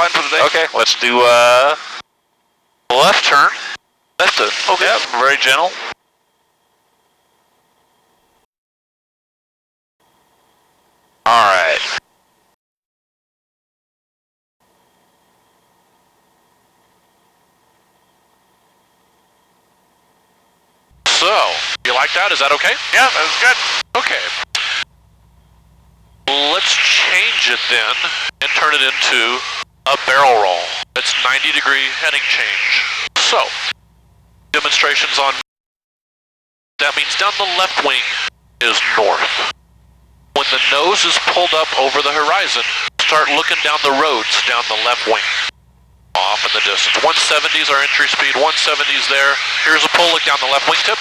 fine for today. Okay, let's do left turn. Left it. Okay. Yep, very gentle. All right. So, you like that? Is that okay? Yeah, that was good. Okay. Let's change it then and turn it into a barrel roll. It's 90-degree heading change. So, demonstrations on, that means down the left wing is north. When the nose is pulled up over the horizon, start looking down the roads down the left wing. Off in the distance. 170 is our entry speed, 170 is there. Here's a pull, look down the left wingtip.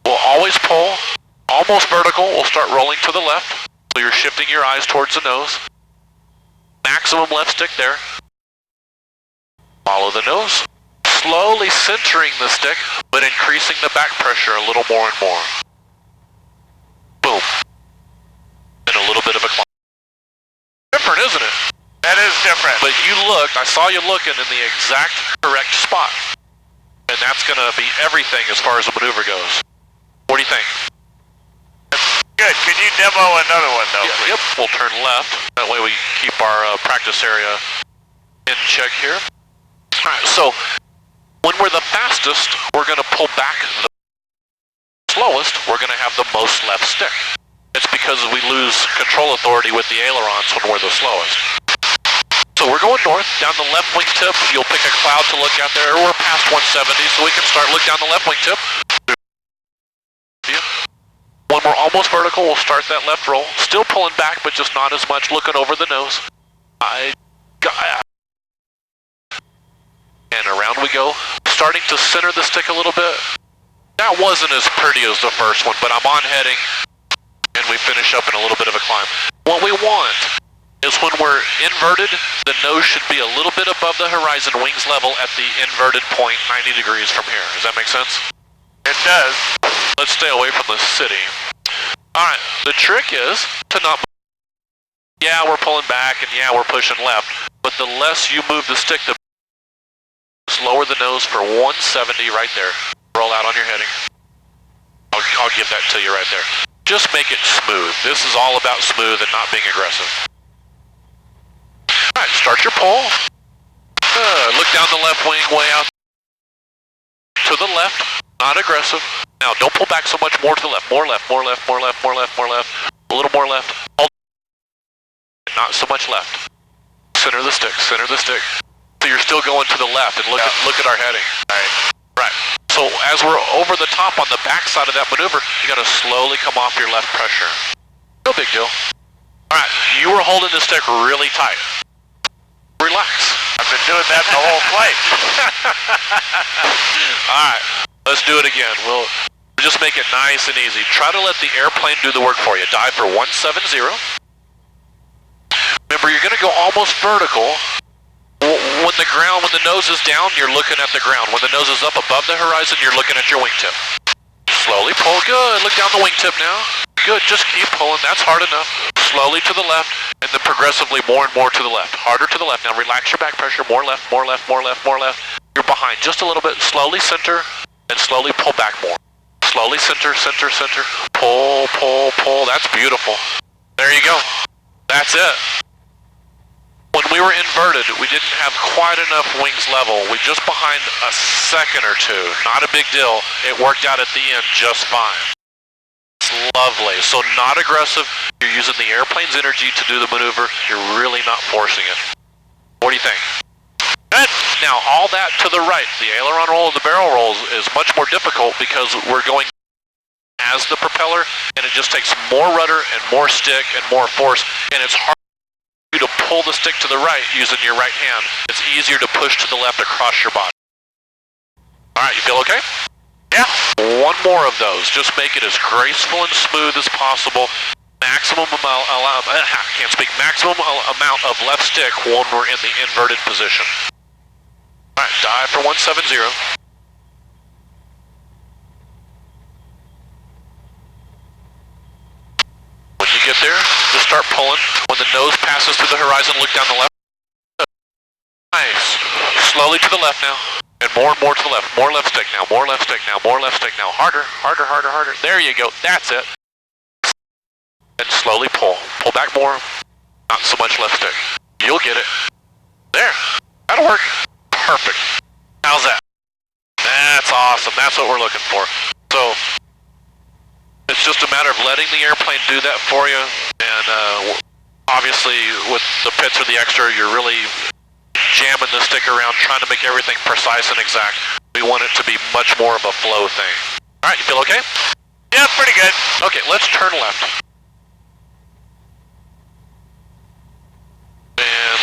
We'll always pull, almost vertical, we'll start rolling to the left. So you're shifting your eyes towards the nose. Maximum left stick there. Follow the nose. Slowly centering the stick, but increasing the back pressure a little more and more. Boom. And a little bit of a climb. Different, isn't it? That is different. But you looked, I saw you looking in the exact correct spot. And that's going to be everything as far as the maneuver goes. What do you think? Good. Can you demo another one though, please? Yep, we'll turn left. That way we keep our practice area in check here. Alright, so when we're the fastest, we're going to pull back the slowest, we're going to have the most left stick. It's because we lose control authority with the ailerons when we're the slowest. So we're going north, down the left wingtip. You'll pick a cloud to look out there. We're past 170, so we can start look down the left wingtip. When we're almost vertical, we'll start that left roll. Still pulling back, but just not as much. Looking over the nose. And around we go. Starting to center the stick a little bit. That wasn't as pretty as the first one, but I'm on heading. And we finish up in a little bit of a climb. What we want is when we're inverted, the nose should be a little bit above the horizon, wings level at the inverted point, 90 degrees from here. Does that make sense? It does. Let's stay away from the city. Alright, the trick is to not... Yeah, we're pulling back and yeah, we're pushing left. But the less you move the stick, the lower the nose for 170 right there. Roll out on your heading. I'll give that to you right there. Just make it smooth. This is all about smooth and not being aggressive. Alright, start your pull. Look down the left wing, way out to the left. Not aggressive. Now, don't pull back so much. More to the left. More left, more left, more left, more left, more left. A little more left. Not so much left. Center the stick, center the stick. So you're still going to the left and look at our heading. Right. So as we're over the top on the back side of that maneuver, you gotta slowly come off your left pressure. No big deal. Alright, you were holding the stick really tight. Relax. I've been doing that the whole flight. Alright, let's do it again. We'll just make it nice and easy. Try to let the airplane do the work for you. Dive for 170. Remember, you're gonna go almost vertical. When the nose is down, you're looking at the ground. When the nose is up above the horizon, you're looking at your wingtip. Slowly pull, good. Look down the wingtip now. Good, just keep pulling, that's hard enough. Slowly to the left, and then progressively more and more to the left. Harder to the left. Now relax your back pressure, more left, more left, more left, more left. You're behind just a little bit. Slowly center, and slowly pull back more. Slowly center, center, center. Pull, pull, pull. That's beautiful. There you go. That's it. When we were inverted, we didn't have quite enough wings level. We're just behind a second or two. Not a big deal. It worked out at the end just fine. It's lovely. So not aggressive. You're using the airplane's energy to do the maneuver. You're really not forcing it. What do you think? Good. Now, all that to the right, the aileron roll and the barrel rolls is much more difficult because we're going as the propeller, and it just takes more rudder and more stick and more force, and it's hard to pull the stick to the right using your right hand. It's easier to push to the left across your body. Alright, you feel okay? Yeah. One more of those. Just make it as graceful and smooth as possible. Maximum amount of left stick when we're in the inverted position. Alright, dive for 170. When you get there, just start pulling. When the nose passes through the horizon, look down the left. slowly to the left now. And more to the left. More left stick now. More left stick now. More left stick now. Harder, harder, harder, harder. There you go. That's it. And slowly pull. Pull back more. Not so much left stick. You'll get it. There. That'll work. Perfect. How's that? That's awesome. That's what we're looking for. So, it's just a matter of letting the airplane do that for you. And obviously, with the pits or the extra, you're really jamming the stick around, trying to make everything precise and exact. We want it to be much more of a flow thing. All right, you feel okay? Yeah, pretty good. Okay, let's turn left. And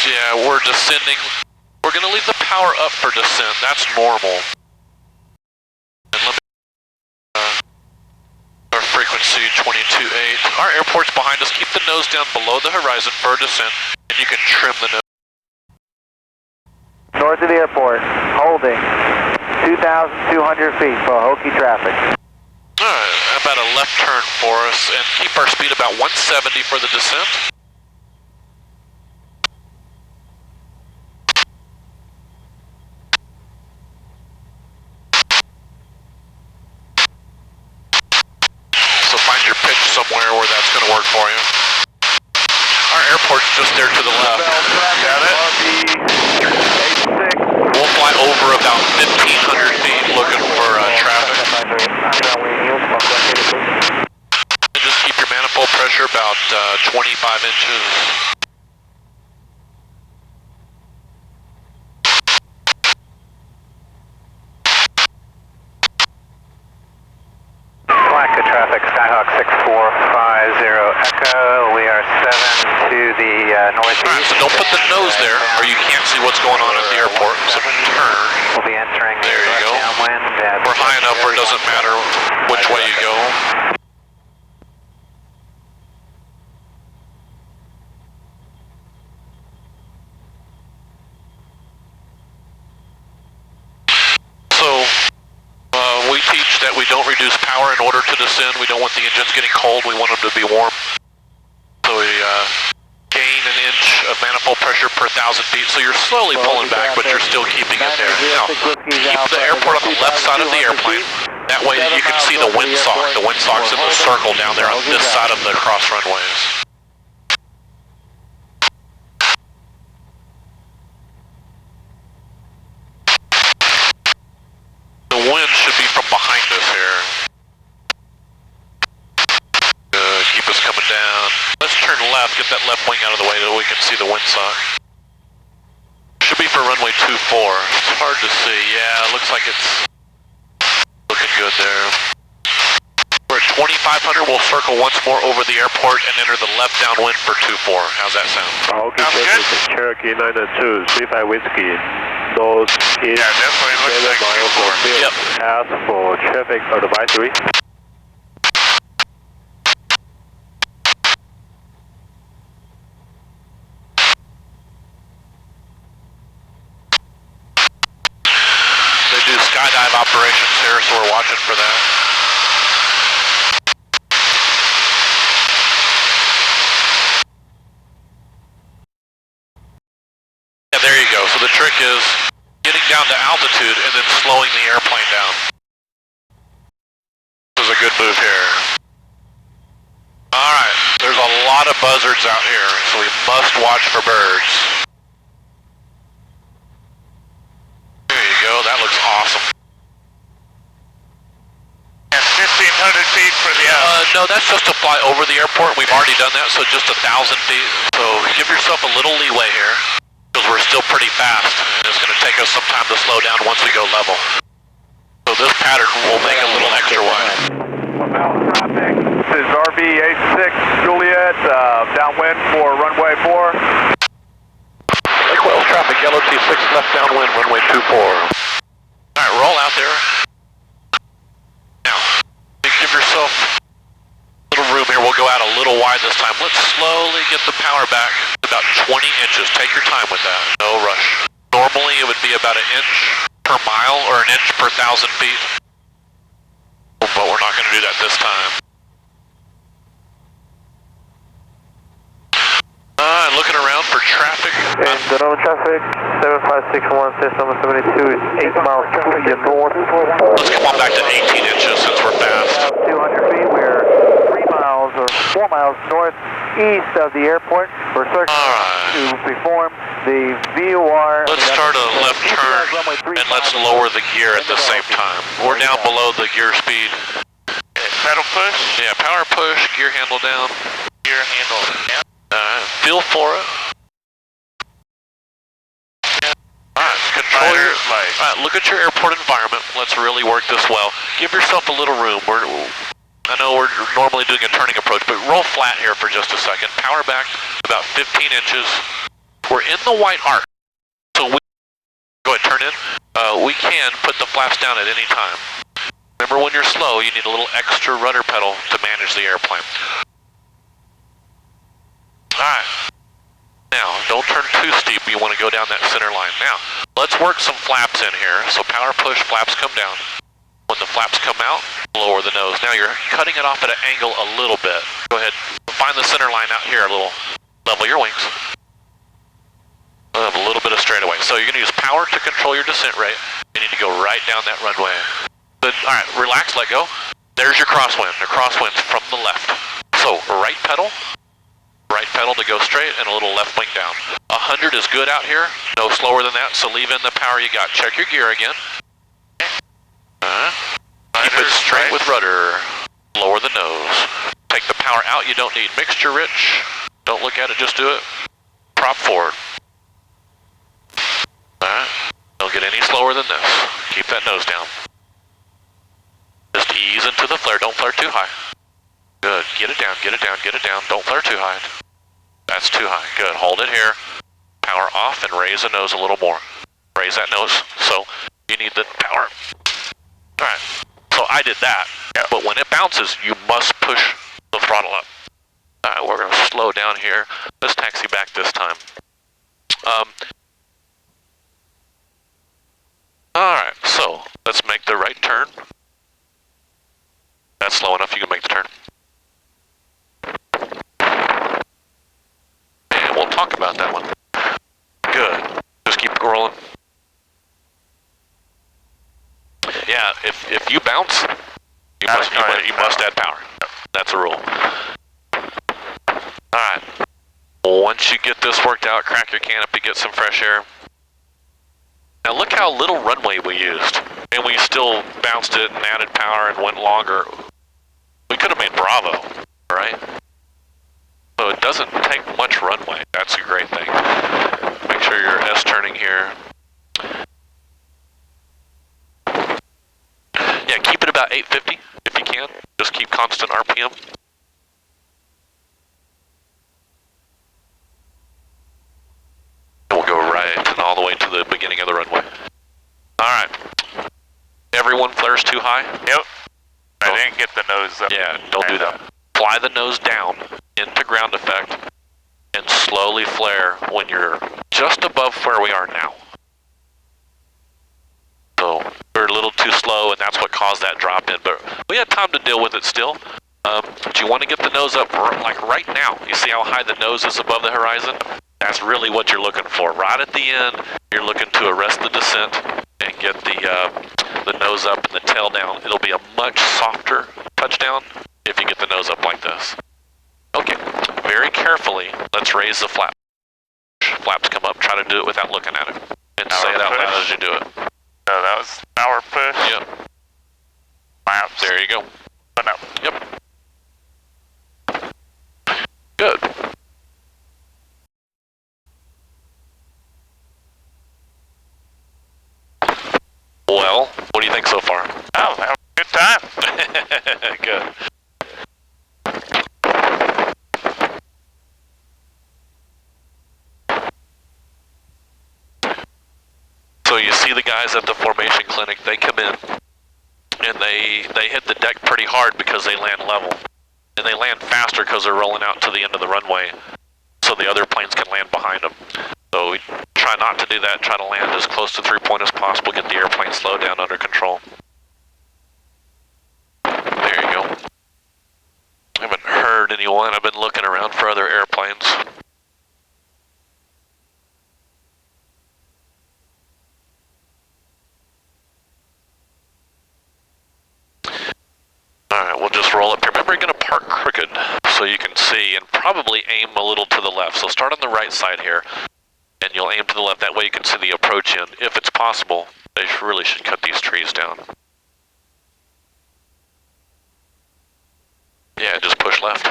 yeah, we're descending. We're gonna leave the power up for descent. That's normal. And let me, our frequency 22.8. Our airport's behind us. Keep the nose down below the horizon for descent, and you can trim the nose. North of the airport, holding 2,200 feet for Hokie traffic. Alright, about a left turn for us, and keep our speed about 170 for the descent. So find your pitch somewhere where that's going to work for you. Our airport's just there to the left. Got it? We'll fly over about 1,500 feet looking for traffic. And just keep your manifold pressure about 25 inches. Alaska traffic, Skyhawk 6450 Echo. We are 7 to the northeast. Alright, so don't put the nose there, or you can't see what's going on at the airport. So turn. We'll be entering There you go. downwind. We're high enough where it doesn't matter which way you go. So, we teach that we don't reduce power in order to descend. We don't want the engines getting cold. We want them to be warm. So we gain an inch of manifold pressure per 1,000 feet. So you're slowly pulling back, but you're still keeping it there. Now, keep the airport on the left side of the airplane. That way you can see the windsock. The windsock's in the circle down there on this side of the cross runways. The wind should be from behind us here. Good, keep us coming down. Let's turn left, get that left wing out of the way so we can see the windsock. Should be for runway 24. It's hard to see. Yeah, it looks like it's looking good there. We're at 2,500. We'll circle once more over the airport and enter the left downwind for 24. How's that sound? Okay, Sounds good. Cherokee 902, 35 Whiskey. Those is Yeah, definitely looks 7 like miles for 24. field. Yep. Ask for traffic advisory. They do skydive operations here, so we're watching for that. Yeah, there you go. So the trick is getting down to altitude and then slowing the airplane down. This is a good move here. Alright, there's a lot of buzzards out here, so we must watch for birds. There you go, that looks awesome. And 1,500 feet for the No, that's just to fly over the airport. We've already done that, so just 1,000 feet. So give yourself a little leeway here, because we're still pretty fast. And it's going to take us some time to slow down once we go level. So this pattern will make it a little extra wide. This is RB86 Juliet, downwind for runway 4. Lake Wales traffic, yellow T6 left downwind, runway 24. Alright, roll out there. Now, give yourself a little room here. We'll go out a little wide this time. Let's slowly get the power back about 20 inches. Take your time with that. No rush. Normally it would be about an inch per mile or an inch per 1,000 feet. But we're not going to do that this time. Looking around for traffic. In Dodoma traffic, 7561, system 72 is 8 miles to your north. Let's come on back to 18 inches since we're fast. 200 feet, we're 3 miles or 4 miles northeast of the airport. We're searching to perform the VOR. Let's start a left turn and let's lower the gear at the same time. We're down below the gear speed. Pedal push. Yeah, power push, gear handle down. Gear handle down. Feel for it. Alright, control your... Alright, look at your airport environment. Let's really work this well. Give yourself a little room. I know we're normally doing a turning approach, but roll flat here for just a second. Power back about 15 inches. We're in the white arc. So we... Go ahead, turn in. We can put the flaps down at any time. Remember, when you're slow, you need a little extra rudder pedal to manage the airplane. Alright. Now, don't turn too steep. You want to go down that center line. Now, let's work some flaps in here. So power push, flaps come down. When the flaps come out, lower the nose. Now you're cutting it off at an angle a little bit. Go ahead, find the center line out here a little. Level your wings. A little bit of straightaway. So you're going to use power to control your descent rate. You need to go right down that runway. Good. All right, relax, let go. There's your crosswind. The crosswind's from the left. So right pedal to go straight, and a little left wing down. 100 is good out here. No slower than that, so leave in the power you got. Check your gear again. Keep it straight with rudder. Lower the nose. Take the power out you don't need. Mixture rich. Don't look at it, just do it. Prop forward. Don't get any slower than this. Keep that nose down. Just ease into the flare. Don't flare too high. Good. Get it down, get it down, get it down. Don't flare too high. That's too high. Good. Hold it here. Power off and raise the nose a little more. Raise that nose. So you need the power. Alright. So I did that. Yep. But when it bounces, you must push the throttle up. Alright, we're going to slow down here. Let's taxi back this time. Alright, so let's make the right turn. That's slow enough, you can make the turn. And we'll talk about that one. Good. Just keep rolling. Yeah, if you bounce, you must add power. That's a rule. Alright. Once you get this worked out, crack your canopy, get some fresh air. Now look how little runway we used. And we still bounced it and added power and went longer. We could have made Bravo, right? So it doesn't take much runway. That's a great thing. Make sure you're S-turning here. Yeah, keep it about 850 if you can. Just keep constant RPM. We'll go right and all the way to the beginning of the runway. Alright. Everyone flares too high? Yep. I didn't get the nose up. Yeah, don't do that. Fly the nose down into ground effect and slowly flare when you're just above where we are now. So we're a little too slow, and that's what caused that drop in, but we had time to deal with it still. But you want to get the nose up like right now. You see how high the nose is above the horizon? That's really what you're looking for. Right at the end, you're looking to arrest the descent and get the nose up and the tail down. It'll be a much softer touchdown if you get the nose up like this. Okay, very carefully, let's raise the flap. Flaps come up, try to do it without looking at it. And say it out loud as you do it. So that was power push. Yep. Flaps. There you go. But no. Yep. Good. Well, what do you think so far? Oh, that was a good time. Good. So you see the guys at the formation clinic, they come in and they hit the deck pretty hard because they land level. And they land faster because they're rolling out to the end of the runway so the other planes can land behind them. So we try not to do that, try to land as close to 3-point as possible, get the airplane slowed down under control. There you go. I haven't heard anyone, I've been looking around for other airplanes. Alright, we'll just roll up here. Remember, you're going to park crooked so you can see and probably aim a little to the left. So start on the right side here, and you'll aim to the left. That way you can see the approach end. If it's possible, they really should cut these trees down. Yeah, just push left.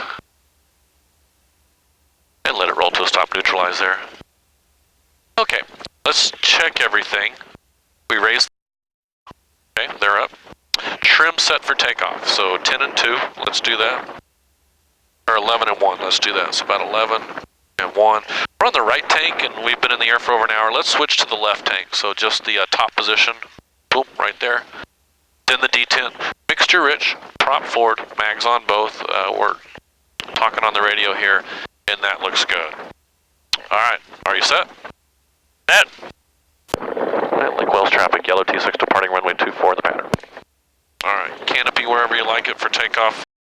And let it roll to a stop, neutralize there. Okay, let's check everything. We raised. Okay, they're up. Trim set for takeoff. So 10 and 2, let's do that. Or 11 and 1, let's do that. So about 11 and 1. We're on the right tank and we've been in the air for over an hour. Let's switch to the left tank. So just the top position. Boom, right there. Then the D10. Mixture rich, prop forward, mags on both. We're talking on the radio here, and that looks good. Alright, are you set? Set. Link Wells traffic, yellow T6 departing runway 24 in the pattern. Alright, canopy wherever you like it for takeoff.